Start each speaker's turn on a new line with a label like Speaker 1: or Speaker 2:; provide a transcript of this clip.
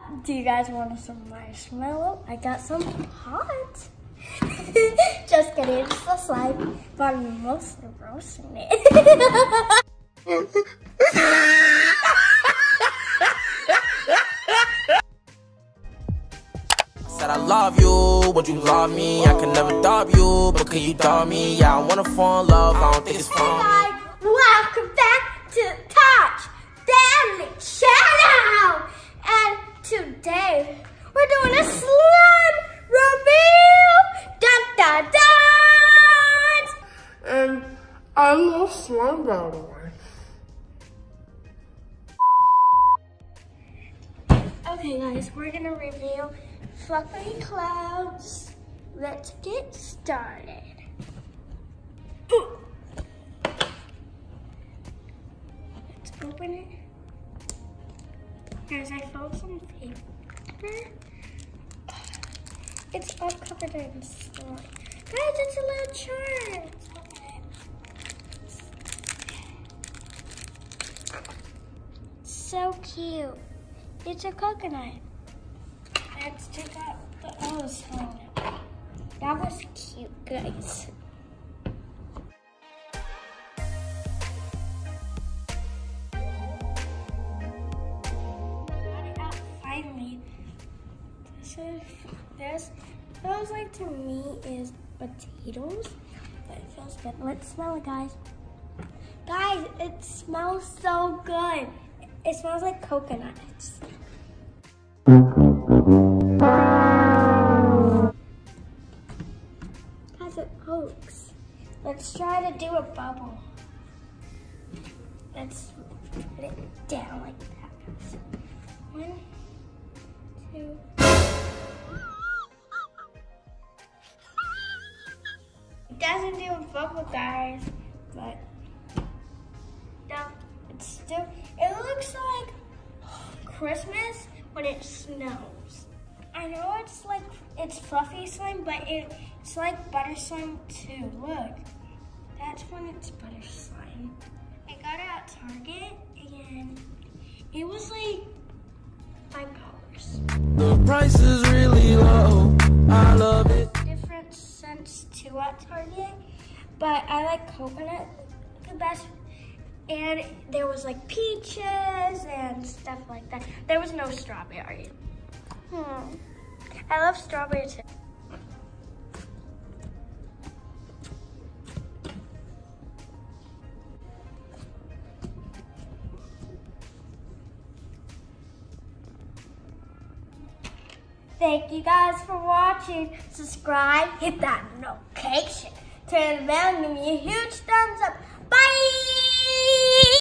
Speaker 1: Do you guys want some marshmallow? I got some hot. Just kidding, it's the slime, but I'm mostly roasting it.
Speaker 2: Said I love you, would you love me? I can never dub you, but can you dub me? Yeah, I wanna fall in love, I don't think it's fun.
Speaker 1: Hey guys, welcome back to Touch Family Channel! And today, we're doing a slime reveal! Dun dun dun! And I'm no slime, by the way. Okay guys, we're gonna reveal Fluffy Clouds. Let's get started. Let's open it. Guys, I found some paper. It's all covered in slime. Guys, it's a little chart. So cute. It's a coconut. Let's take out the other slime. That was cute, guys. Got it out finally. This feels like to me is potatoes, but it feels good. Let's smell it, guys. Guys, it smells so good. It smells like coconuts. Guys, it pokes. Let's try to do a bubble. Let's put it down like that. 1, 2. It doesn't do a bubble, guys, but no, it's still, it looks like Christmas when it snows. I know it's like, it's fluffy slime, but it's like butter slime too. Look, that's when it's butter slime. I got it at Target and it was like $5.
Speaker 2: The price is really low, I love it.
Speaker 1: Different scents too at Target, but I like coconut the best. And there was like peaches and stuff like that. There was no strawberry. I love strawberry too. Thank you guys for watching. Subscribe, hit that notification, turn the bell, and give me a huge thumbs